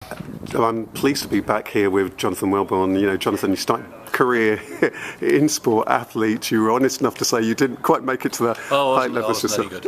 I'm pleased to be back here with Jonathan Welbon. You know, Jonathan, you started career in sport, athlete. You were honest enough to say you didn't quite make it to the high levels. I was very good.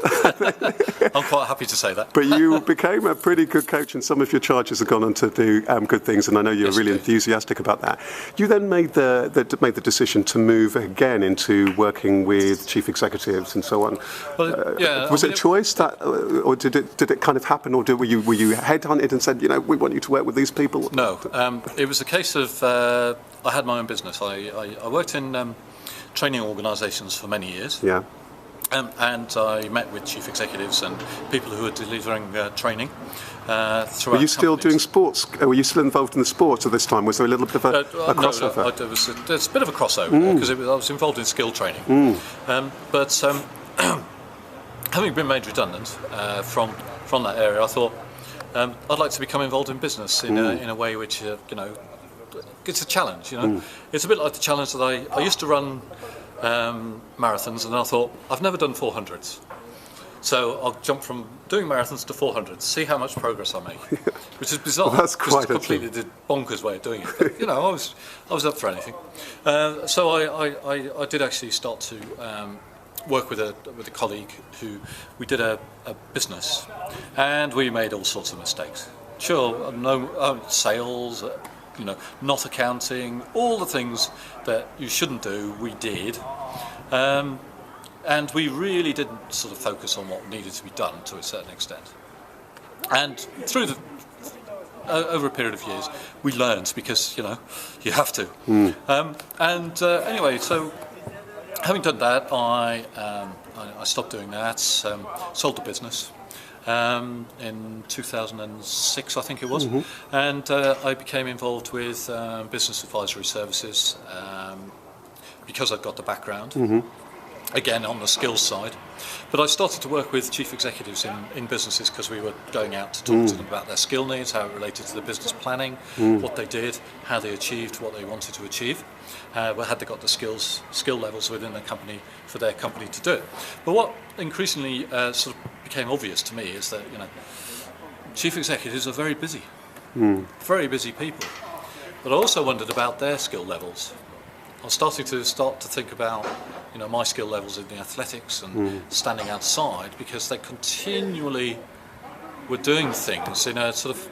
I'm quite happy to say that. But you became a pretty good coach, and some of your charges have gone on to do good things. And I know you're really enthusiastic about that. You then made the decision to move again into working with chief executives and so on. Well, was it a choice that, or did it kind of happen, or were you headhunted and said, you know, we want you to work with these people? No, it was a case of I had my own business. I worked in training organisations for many years. Yeah. And I met with chief executives and people who were delivering training throughout. Were you still doing sports? Were you still involved in the sports at this time? Was there a little bit of a crossover? No, there's a bit of a crossover because I was involved in skill training. But having been made redundant from that area, I thought I'd like to become involved in business in a way which you know, it's a challenge. You know, it's a bit like the challenge that I used to run marathons, and I thought I've never done 400s, so I'll jump from doing marathons to 400s, see how much progress I make, which is bizarre. Well, that's quite a completely bonkers way of doing it. But, you know, I was up for anything. So I did actually start to work with a colleague who we did a business, and we made all sorts of mistakes. Sure, no sales. You know, not accounting, all the things that you shouldn't do, we did. And we really didn't sort of focus on what needed to be done to a certain extent. And through over a period of years, we learned, because, you know, you have to. Anyway, so having done that, I stopped doing that, sold the business. In 2006, I think it was, and I became involved with business advisory services because I've got the background, again on the skills side. But I started to work with chief executives in businesses because we were going out to talk to them about their skill needs, how it related to the business planning, what they did, how they achieved what they wanted to achieve, had they got the skill levels within the company for their company to do it. But what increasingly sort of became obvious to me is that, you know, chief executives are very busy, very busy people. But I also wondered about their skill levels. I was starting to think about, you know, my skill levels in the athletics and standing outside, because they continually were doing things in a sort of,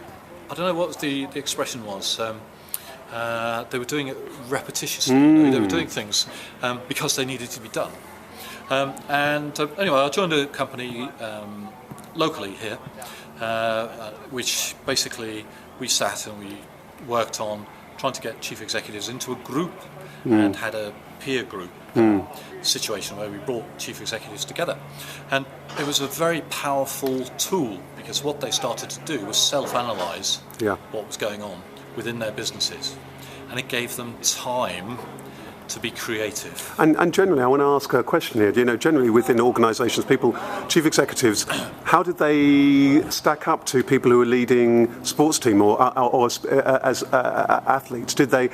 I don't know what the expression was. They were doing it repetitiously. They were doing things because they needed to be done. Anyway, I joined a company locally here, which basically we sat and we worked on trying to get chief executives into a group and had a peer group situation where we brought chief executives together. And it was a very powerful tool, because what they started to do was self-analyse what was going on within their businesses, and it gave them time to be creative. And generally, I want to ask a question here. You know, generally within organisations, chief executives, how did they stack up to people who are leading sports team or as athletes? Did they?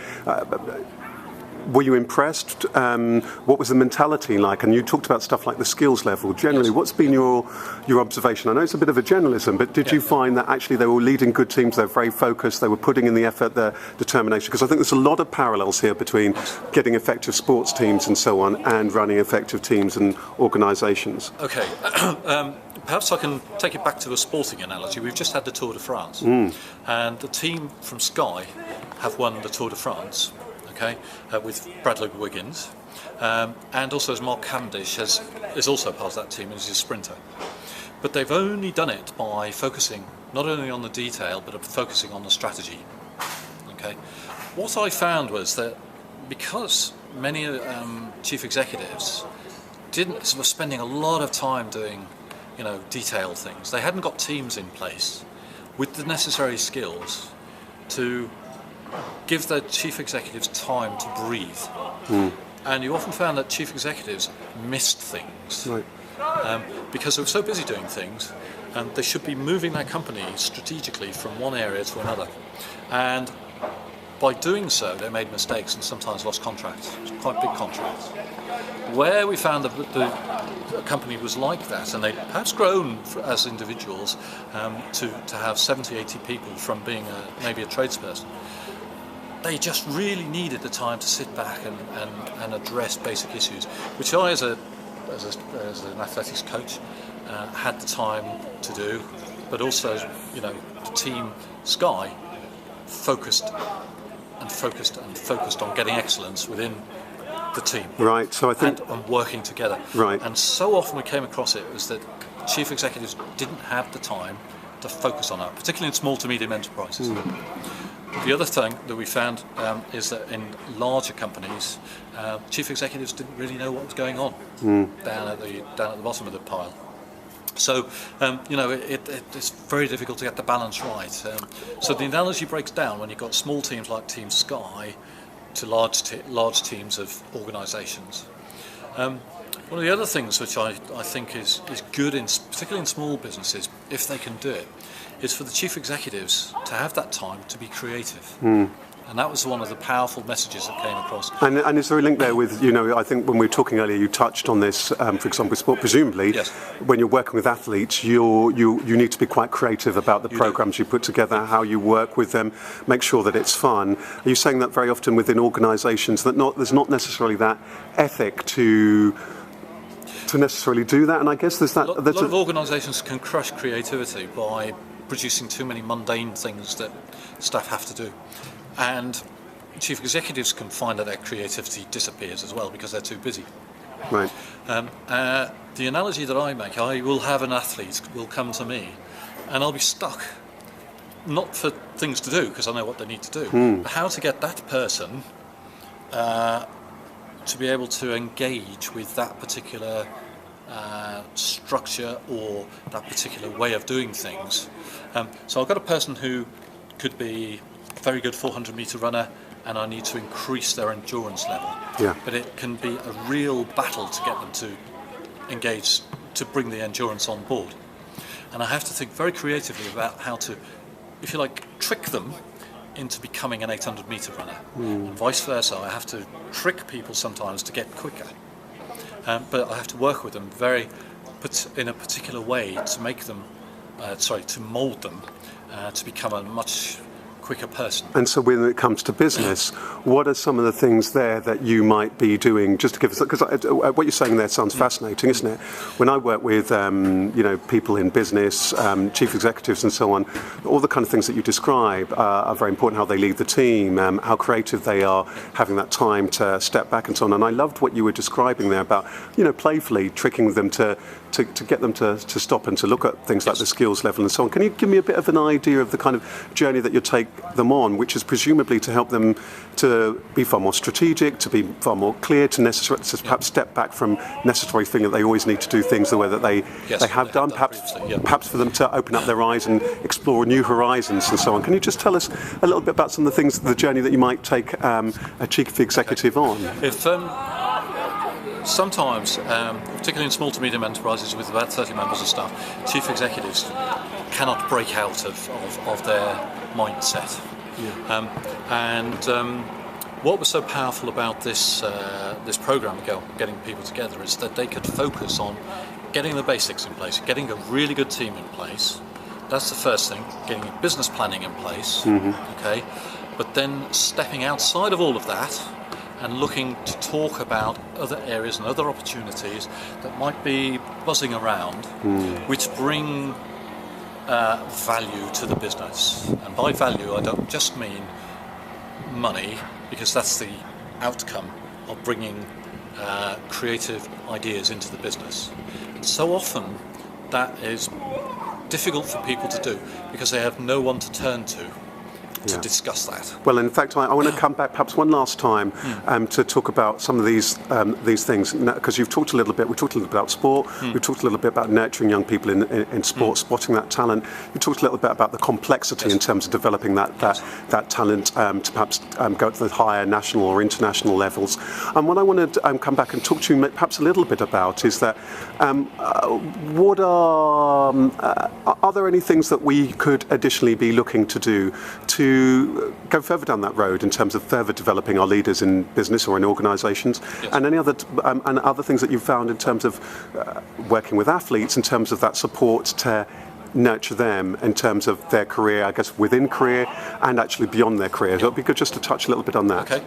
Were you impressed? What was the mentality like? And you talked about stuff like the skills level. Generally, what's been your observation? I know it's a bit of a generalism, but did you find that actually they were leading good teams, they were very focused, they were putting in the effort, the determination? Because I think there's a lot of parallels here between getting effective sports teams and so on and running effective teams and organisations. Okay. Perhaps I can take it back to a sporting analogy. We've just had the Tour de France, and the team from Sky have won the Tour de France. Okay, with Bradley Wiggins, and also as Mark Cavendish is also part of that team and is a sprinter. But they've only done it by focusing not only on the detail, but focusing on the strategy. Okay, what I found was that because many chief executives were spending a lot of time doing, you know, detailed things, they hadn't got teams in place with the necessary skills to give the chief executives time to breathe. And you often found that chief executives missed things because they were so busy doing things, and they should be moving their company strategically from one area to another. And by doing so, they made mistakes and sometimes lost contracts, quite big contracts. Where we found the a company was like that, and they'd perhaps grown as individuals to have 70, 80 people from being maybe a tradesperson. They just really needed the time to sit back and address basic issues, which I, as an athletics coach, had the time to do, but also, the team Sky focused on getting excellence within the team. Right. So I think and working together. Right. And so often we came across it was that chief executives didn't have the time to focus on that, particularly in small to medium enterprises. The other thing that we found is that in larger companies, chief executives didn't really know what was going on down at the bottom of the pile. So, it's very difficult to get the balance right. So the analogy breaks down when you've got small teams like Team Sky to large teams of organisations. One of the other things which I think is good, particularly in small businesses, if they can do it, is for the chief executives to have that time to be creative. And that was one of the powerful messages that came across. And is there a link there with, I think when we were talking earlier, you touched on this, for example, sport, presumably, yes. When you're working with athletes, you need to be quite creative about the programs you put together, how you work with them, make sure that it's fun. Are you saying that very often within organisations that there's not necessarily that ethic to necessarily do that? And I guess there's that... A lot of organisations can crush creativity by producing too many mundane things that staff have to do. And chief executives can find that their creativity disappears as well because they're too busy. Right. The analogy that I make, I will have an athlete will come to me and I'll be stuck, not for things to do because I know what they need to do, but how to get that person to be able to engage with that particular structure or that particular way of doing things. So I've got a person who could be a very good 400-metre runner, and I need to increase their endurance level. Yeah. But it can be a real battle to get them to engage, to bring the endurance on board. And I have to think very creatively about how to, if you like, trick them into becoming an 800-metre runner. And vice versa, I have to trick people sometimes to get quicker. But I have to work with them in a particular way to make them, to mould them to become a much quicker person. And so when it comes to business, what are some of the things there that you might be doing, just to give us, because what you're saying there sounds fascinating, isn't it? When I work with people in business, chief executives and so on, all the kind of things that you describe are very important, how they lead the team, how creative they are, having that time to step back and so on. And I loved what you were describing there about, playfully tricking them to get them to stop and to look at things like the skills level and so on. Can you give me a bit of an idea of the kind of journey that you take them on, which is presumably to help them to be far more strategic, to be far more clear, to perhaps step back from necessarily feeling that they always need to do things the way that they have done, perhaps for them to open up their eyes and explore new horizons and so on. Can you just tell us a little bit about some of the things, the journey that you might take a chief executive on? Sometimes, particularly in small to medium enterprises with about 30 members of staff, chief executives cannot break out of their mindset. What was so powerful about this program, getting people together, is that they could focus on getting the basics in place, getting a really good team in place. That's the first thing, getting business planning in place, okay? But then stepping outside of all of that and looking to talk about other areas and other opportunities that might be buzzing around, which bring value to the business. And by value, I don't just mean money, because that's the outcome of bringing creative ideas into the business. And so often, that is difficult for people to do because they have no one to turn to discuss that. Well, in fact, I want to come back perhaps one last time to talk about some of these things, because we talked a little bit about sport, we've talked a little bit about nurturing young people in sport, spotting that talent. We talked a little bit about the complexity in terms of developing that talent to perhaps go to the higher national or international levels. And what I want to come back and talk to you perhaps a little bit about is that what are there any things that we could additionally be looking to do to to go further down that road in terms of further developing our leaders in business or in organisations? Yes. And any other and other things that you've found in terms of working with athletes, in terms of that support to nurture them in terms of their career, I guess within career and actually beyond their career. So it'd be good just to touch a little bit on that. Okay.